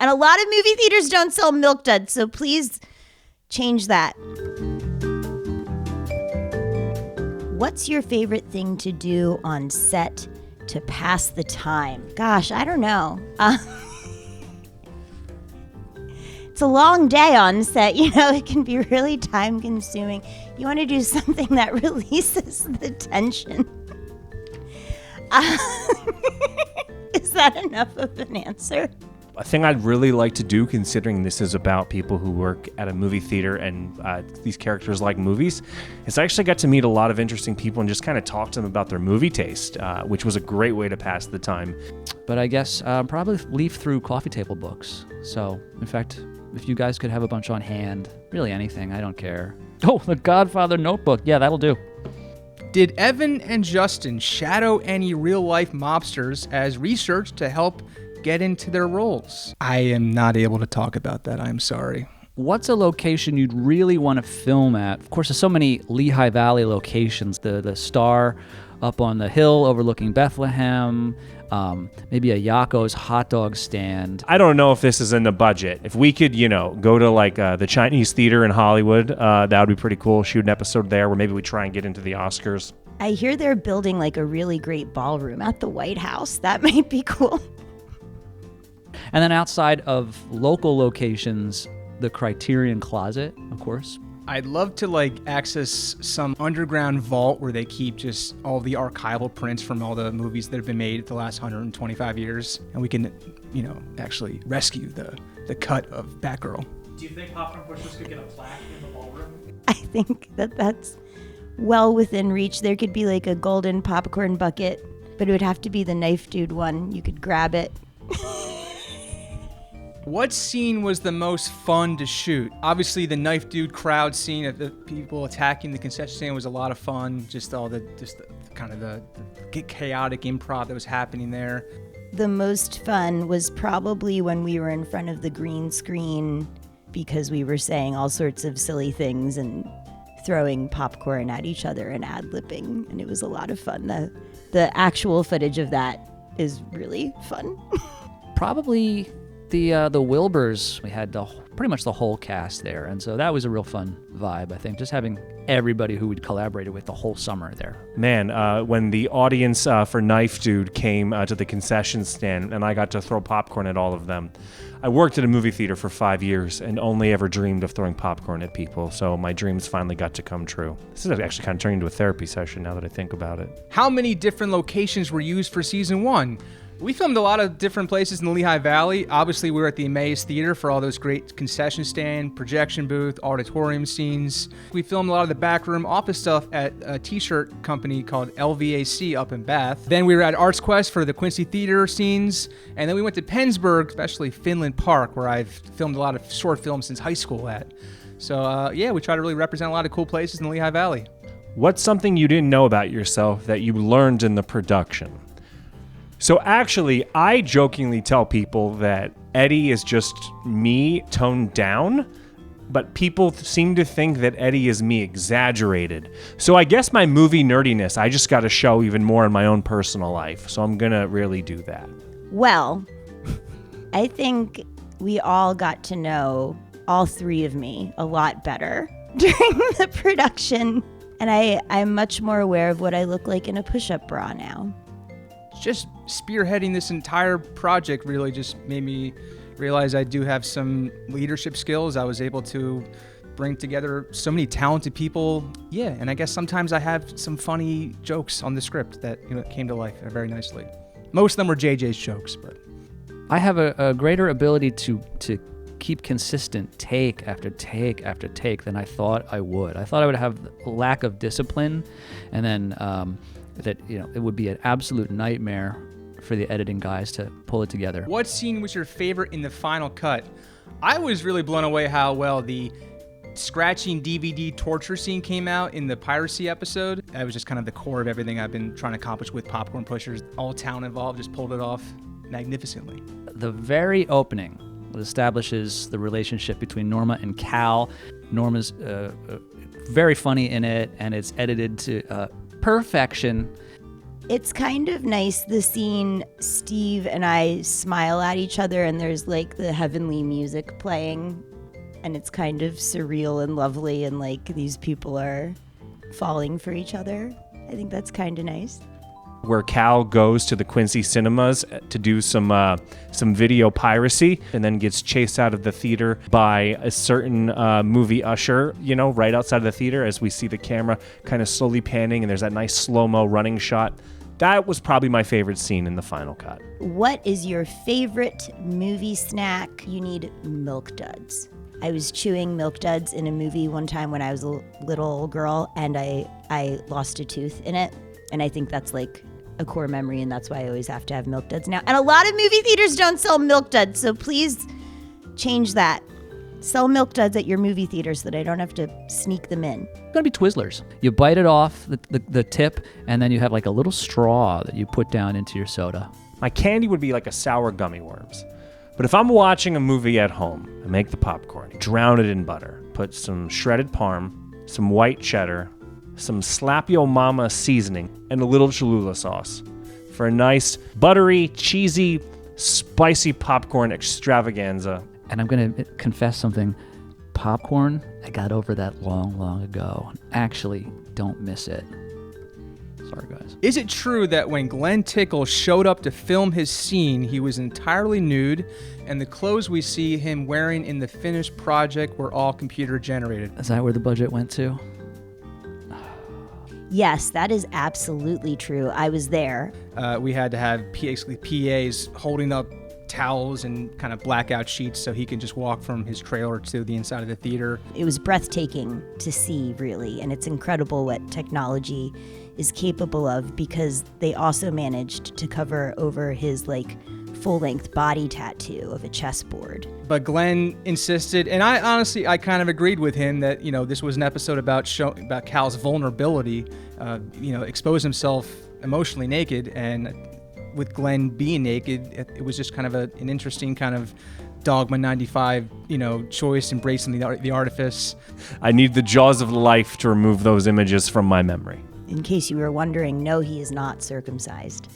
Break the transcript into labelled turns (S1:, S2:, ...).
S1: And a lot of movie theaters don't sell Milk Duds, so please change that. What's your favorite thing to do on set to pass the time? Gosh, I don't know. It's a long day on set. It can be really time consuming. You want to do something that releases the tension. Is that enough of an answer?
S2: A thing I'd really like to do, considering this is about people who work at a movie theater and these characters like movies, is I actually got to meet a lot of interesting people and just kind of talk to them about their movie taste, which was a great way to pass the time.
S3: But I guess probably leaf through coffee table books. So, in fact, if you guys could have a bunch on hand, really anything, I don't care. Oh, the Godfather notebook. Yeah, that'll do.
S4: Did Evan and Justin shadow any real-life mobsters as research to help get into their roles? I am not able to talk about that. I'm sorry.
S3: What's a location you'd really want to film at? Of course, there's so many Lehigh Valley locations. The Star up on the hill overlooking Bethlehem, maybe a Yakko's hot dog stand.
S2: I don't know if this is in the budget. If we could, go to like the Chinese Theater in Hollywood, that would be pretty cool. Shoot an episode there where maybe we try and get into the Oscars.
S1: I hear they're building like a really great ballroom at the White House. That might be cool.
S3: And then outside of local locations, the Criterion Closet, of course.
S4: I'd love to access some underground vault where they keep just all the archival prints from all the movies that have been made the last 125 years. And we can, actually rescue the cut of Batgirl.
S5: Do you think Popcorn Pushers could get a plaque in the ballroom?
S1: I think that's well within reach. There could be like a golden popcorn bucket, but it would have to be the Knife Dude one. You could grab it.
S4: What scene was the most fun to shoot? Obviously, the Knife Dude crowd scene of the people attacking the concession stand was a lot of fun. Just the chaotic improv that was happening there.
S1: The most fun was probably when we were in front of the green screen because we were saying all sorts of silly things and throwing popcorn at each other and ad-libbing, and it was a lot of fun. The actual footage of that is really fun.
S3: Probably the Wilburs. We had pretty much the whole cast there, and so that was a real fun vibe, I think, just having everybody who we'd collaborated with the whole summer there.
S2: Man, when the audience for Knife Dude came to the concession stand and I got to throw popcorn at all of them, I worked at a movie theater for 5 years and only ever dreamed of throwing popcorn at people, so my dreams finally got to come true. This is actually kind of turning into a therapy session now that I think about it.
S4: How many different locations were used for season 1? We filmed a lot of different places in the Lehigh Valley. Obviously, we were at the Emmaus Theater for all those great concession stand, projection booth, auditorium scenes. We filmed a lot of the backroom office stuff at a t-shirt company called LVAC up in Bath. Then we were at Arts Quest for the Quincy Theater scenes. And then we went to Pennsburg, especially Finland Park, where I've filmed a lot of short films since high school at. So we try to really represent a lot of cool places in the Lehigh Valley.
S2: What's something you didn't know about yourself that you learned in the production? So actually, I jokingly tell people that Eddie is just me toned down, but people seem to think that Eddie is me exaggerated. So I guess my movie nerdiness, I just got to show even more in my own personal life. So I'm going to really do that. Well,
S1: I think we all got to know all three of me a lot better during the production. And I'm much more aware of what I look like in a push-up bra now.
S4: Just spearheading this entire project really just made me realize I do have some leadership skills. I was able to bring together so many talented people. Yeah, and I guess sometimes I have some funny jokes on the script that came to life very nicely. Most of them were JJ's jokes, but
S3: I have a greater ability to keep consistent take after take after take than I thought I would. I thought I would have a lack of discipline, and then that it would be an absolute nightmare for the editing guys to pull it together.
S4: What scene was your favorite in the final cut? I was really blown away how well the scratching DVD torture scene came out in the piracy episode. That was just kind of the core of everything I've been trying to accomplish with Popcorn Pushers. All town involved, just pulled it off magnificently.
S3: The very opening establishes the relationship between Norma and Cal. Norma's very funny in it, and it's edited to perfection.
S1: It's kind of nice, the scene Steve and I smile at each other and there's like the heavenly music playing and it's kind of surreal and lovely and like these people are falling for each other. I think that's kind of nice.
S2: Where Cal goes to the Quincy cinemas to do some video piracy and then gets chased out of the theater by a certain movie usher, right outside of the theater as we see the camera kind of slowly panning and there's that nice slow-mo running shot. That was probably my favorite scene in the final cut.
S1: What is your favorite movie snack? You need Milk Duds. I was chewing Milk Duds in a movie one time when I was a little girl and I lost a tooth in it. And I think that's like a core memory and that's why I always have to have Milk Duds now. And a lot of movie theaters don't sell Milk Duds, so please change that. Sell Milk Duds at your movie theater so that I don't have to sneak them in.
S3: It's gonna be Twizzlers. You bite it off the tip, and then you have like a little straw that you put down into your soda.
S2: My candy would be like a sour gummy worms. But if I'm watching a movie at home, I make the popcorn, drown it in butter, put some shredded parm, some white cheddar, some Slap-Yo Mama seasoning, and a little Cholula sauce for a nice, buttery, cheesy, spicy popcorn extravaganza.
S3: And I'm going to confess something. Popcorn, I got over that long ago. Actually, don't miss it. Sorry, guys.
S4: Is it true that when Glenn Tickle showed up to film his scene, he was entirely nude, and the clothes we see him wearing in the finished project were all computer generated?
S3: Is that where the budget went to?
S1: Yes, that is absolutely true. I was there.
S4: We had to have basically PAs holding up towels and kind of blackout sheets so he can just walk from his trailer to the inside of the theater.
S1: It was breathtaking to see, really, and it's incredible what technology is capable of because they also managed to cover over his like full-length body tattoo of a chessboard.
S4: But Glenn insisted, and I kind of agreed with him that this was an episode about Cal's vulnerability, expose himself emotionally naked, and with Glenn being naked, it was just kind of an interesting kind of Dogma 95, choice, embracing the artifice.
S2: I need the jaws of life to remove those images from my memory.
S1: In case you were wondering, no, he is not circumcised.